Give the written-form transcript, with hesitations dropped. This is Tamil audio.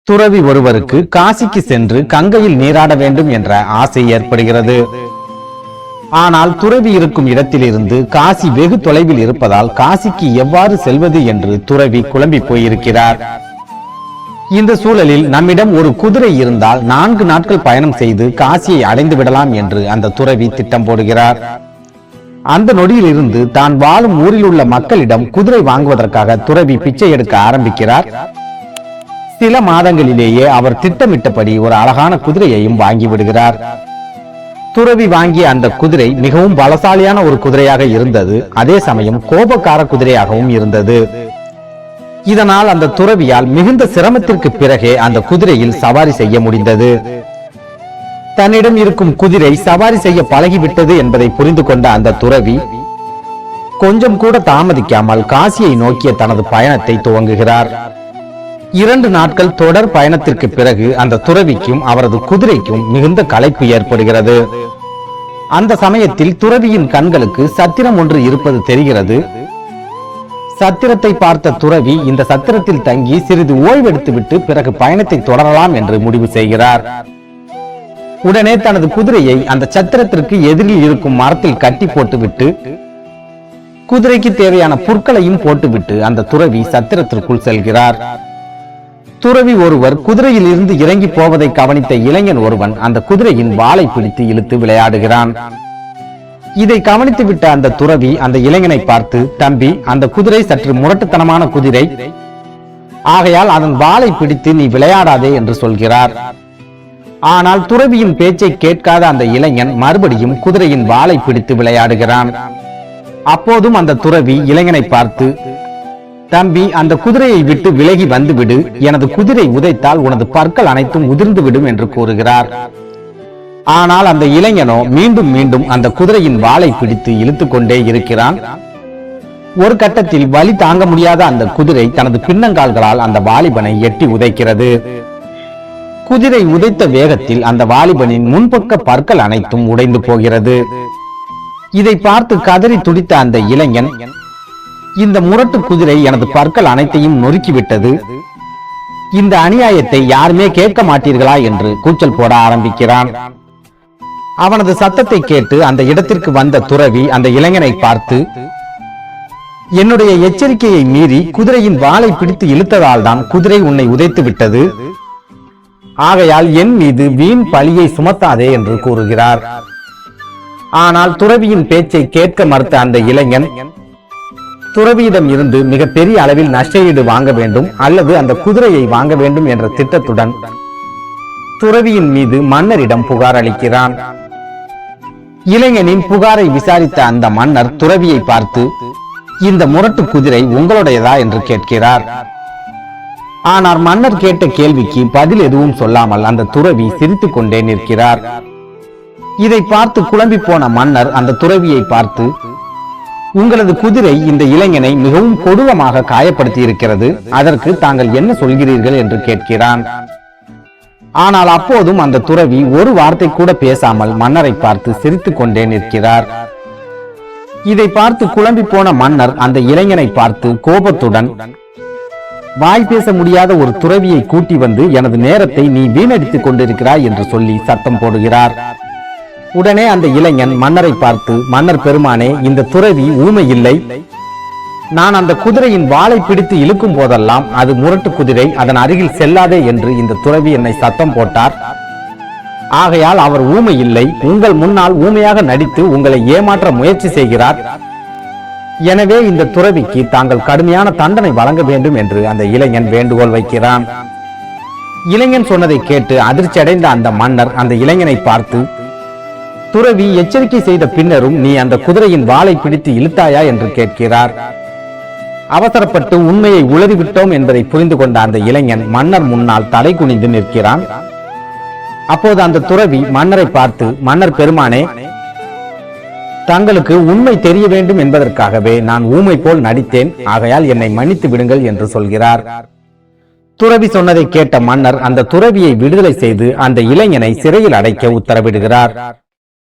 துறவி ஒருவருக்கு காசிக்கு சென்று கங்கையில் நீராட வேண்டும் என்ற ஆசை ஏற்படுகிறது. ஆனால் துறவி இருக்கும் இடத்திலிருந்து காசி வெகு தொலைவில் இருப்பதால் காசிக்கு எவ்வாறு செல்வது என்று துறவி குழம்பி போயிருக்கிறார். இந்த சூழலில் நம்மிடம் ஒரு குதிரை இருந்தால் 4 நாட்கள் பயணம் செய்து காசியை அடைந்து விடலாம் என்று அந்த துறவி திட்டம் போடுகிறார். அந்த நொடியில் இருந்து தான் வாழும் ஊரில் உள்ள மக்களிடம் குதிரை வாங்குவதற்காக துறவி பிச்சை எடுக்க ஆரம்பிக்கிறார். சில மாதங்களிலேயே அவர் திட்டமிட்டபடி ஒரு அழகான குதிரையையும் வாங்கி விடுகிறார். துறவி வாங்கிய அந்த குதிரை மிகவும் பலசாலியான ஒரு குதிரையாக இருந்தது. அதே சமயம் கோபக்கார குதிரையாகவும் இருந்தது. இதனால் அந்த துறவியால் மிகுந்த சிரமத்திற்கு பிறகே அந்த குதிரையில் சவாரி செய்ய முடிந்தது. தன்னிடம் இருக்கும் குதிரை சவாரி செய்ய பழகிவிட்டது என்பதை புரிந்து கொண்ட அந்த துறவி கொஞ்சம் கூட தாமதிக்காமல் காசியை நோக்கிய தனது பயணத்தை துவங்குகிறார். 2 நாட்கள் தொடர் பயணத்திற்கு பிறகு அந்த துறவிக்கும் அவரது குதிரைக்கும் மிகுந்த களைப்பு ஏற்படுகிறது. அந்த சமயத்தில் துறவியின் கண்களுக்கு சத்திரம் ஒன்று இருப்பது தெரிகிறது. சத்திரத்தை பார்த்த துறவி இந்த சத்திரத்தில் தங்கி சிறிது ஓய்வெடுத்துவிட்டு பிறகு பயணத்தை தொடரலாம் என்று முடிவு செய்கிறார். உடனே தனது குதிரையை அந்த சத்திரத்திற்கு எதிரில் இருக்கும் மரத்தில் கட்டி போட்டுவிட்டு குதிரைக்கு தேவையான புற்களையும் போட்டுவிட்டு அந்த துறவி சத்திரத்திற்குள் செல்கிறார். துறவி ஒருவர் குதிரையில் இருந்து இறங்கி போவதை கவனித்த இளைஞன் ஒருவன் அந்த குதிரையின் வாளை பிடித்து இழுத்து விளையாடுகிறான். இதை கவனித்து விட்ட அந்த துறவி அந்த இளைஞனை பார்த்து, தம்பி, அந்த குதிரை சற்று முரட்டுத்தனமான குதிரை, ஆகையால் அதன் வாளை பிடித்து நீ விளையாடாதே என்று சொல்கிறார். ஆனால் துறவியின் பேச்சை கேட்காத அந்த இளைஞன் மறுபடியும் குதிரையின் வாளை பிடித்து விளையாடுகிறான். அப்போதும் அந்த துறவி இளைஞனை பார்த்து, தம்பி, அந்த குதிரையை விட்டு விலகி வந்துவிடு, எனது குதிரை உதைத்தால் உனது பற்கள் அனைத்தும் உதிர்ந்து விடும் என்று கூறுகிறார். ஆனால் அந்த இளைஞனோ மீண்டும் மீண்டும் அந்த குதிரையின் வாளை பிடித்து இழுத்து கொண்டே இருக்கிறான். ஒரு கட்டத்தில் வலி தாங்க முடியாத அந்த குதிரை தனது பின்னங்கால்களால் அந்த வாலிபனை எட்டி உதைக்கிறது. குதிரை உதைத்த வேகத்தில் அந்த வாலிபனின் முன்பக்க பற்கள் அனைத்தும் உடைந்து போகிறது. இதை பார்த்து கதறி துடித்த அந்த இளைஞன், இந்த முரட்டு குதிரை எனது பற்கள் அனைத்தையும் நொறுக்கிவிட்டது, இந்த அநியாயத்தை யாருமே கேட்க மாட்டீர்களா என்று கூச்சல் போட ஆரம்பிக்கிறான். அவனது சத்தத்தை கேட்டு அந்த இடத்திற்கு வந்த துறவி அந்த இளைஞனை பார்த்து, என்னுடைய எச்சரிக்கையை மீறி குதிரையின் வாளை பிடித்து இழுத்ததால் தான் குதிரை உன்னை உதைத்து விட்டது, ஆகையால் என் மீது வீண் பழியை சுமத்தாதே என்று கூறுகிறார். ஆனால் துறவியின் பேச்சை கேட்க மறுத்த அந்த இளைஞன் துறவியிடம் இருந்து மிக பெரிய அளவில் நஷ்டஈடு வாங்க வேண்டும் அல்லது அந்த குதிரையை வாங்க வேண்டும் என்ற திட்டத்துடன் துறவியின் மீது மன்னரிடம் புகார் அளிக்கிறான். இளைஞனின் புகாரை விசாரித்த அந்த மன்னர் துறவியை பார்த்து, இந்த முரட்டு குதிரை உங்களுடையதா என்று கேட்கிறார். ஆனால் மன்னர் கேட்ட கேள்விக்கு பதில் எதுவும் சொல்லாமல் அந்த துறவி சிரித்துக் கொண்டே நிற்கிறார். இதை பார்த்து குழம்பி போன மன்னர் அந்த துறவியை பார்த்து, உங்களது குதிரை இந்த இளைஞனை மிகவும் கொடூரமாக காயப்படுத்தி இருக்கிறது, அதற்கு தாங்கள் என்ன சொல்கிறீர்கள் என்று கேட்கிறான். ஆனால் அப்போதும் அந்த துறவி ஒரு வார்த்தை கூட பேசாமல் மன்னரை பார்த்து சிரித்துக் கொண்டே நிற்கிறார். இதை பார்த்து குழம்பி போன மன்னர் அந்த இளைஞனை பார்த்து கோபத்துடன், வாய் பேச முடியாத ஒரு துறவியை கூட்டி வந்து எனது நேரத்தை நீ வீணடித்துக் கொண்டிருக்கிறாய் என்று சொல்லி சத்தம் போடுகிறார். உடனே அந்த இளைஞன் மன்னரை பார்த்து, மன்னர் பெருமானே, இந்த துறவி ஊமை இல்லை, நான் அந்த குதிரையின் வாளை பிடித்து இழுக்கும் போதெல்லாம் அது முரட்டு குதிரை, அதன் அருகில் செல்லாதே என்று இந்த துறவி என்னை சத்தம் போட்டார், ஆகையால் அவர் ஊமை இல்லை, உங்கள் முன்னால் ஊமையாக நடித்து உங்களை ஏமாற்ற முயற்சி செய்கிறார், எனவே இந்த துறவிக்கு தாங்கள் கடுமையான தண்டனை வழங்க வேண்டும் என்று அந்த இளைஞன் வேண்டுகோள் வைக்கிறான். இளைஞன் சொன்னதை கேட்டு அதிர்ச்சி அடைந்த அந்த மன்னர் அந்த இளைஞனை பார்த்து, துறவி எச்சரிக்கை செய்த பின்னரும் நீ அந்த குதிரையின் வாளை பிடித்து இழுத்தாயா என்று கேட்கிறார். அவசரப்பட்டு உண்மையை உளறிவிட்டோம் என்பதை புரிந்து கொண்ட அந்த இளைஞன் மன்னர் முன்னால் தலை குனிந்து நிற்கிறான். அப்போது அந்த துறவி மன்னரை பார்த்து, மன்னர் பெருமானே, தங்களுக்கு உண்மை தெரிய வேண்டும் என்பதற்காகவே நான் ஊமை போல் நடித்தேன், ஆகையால் என்னை மன்னித்து விடுங்கள் என்று சொல்கிறார். துறவி சொன்னதை கேட்ட மன்னர் அந்த துறவியை விடுதலை செய்து அந்த இளைஞனை சிறையில் அடைக்க உத்தரவிடுகிறார்.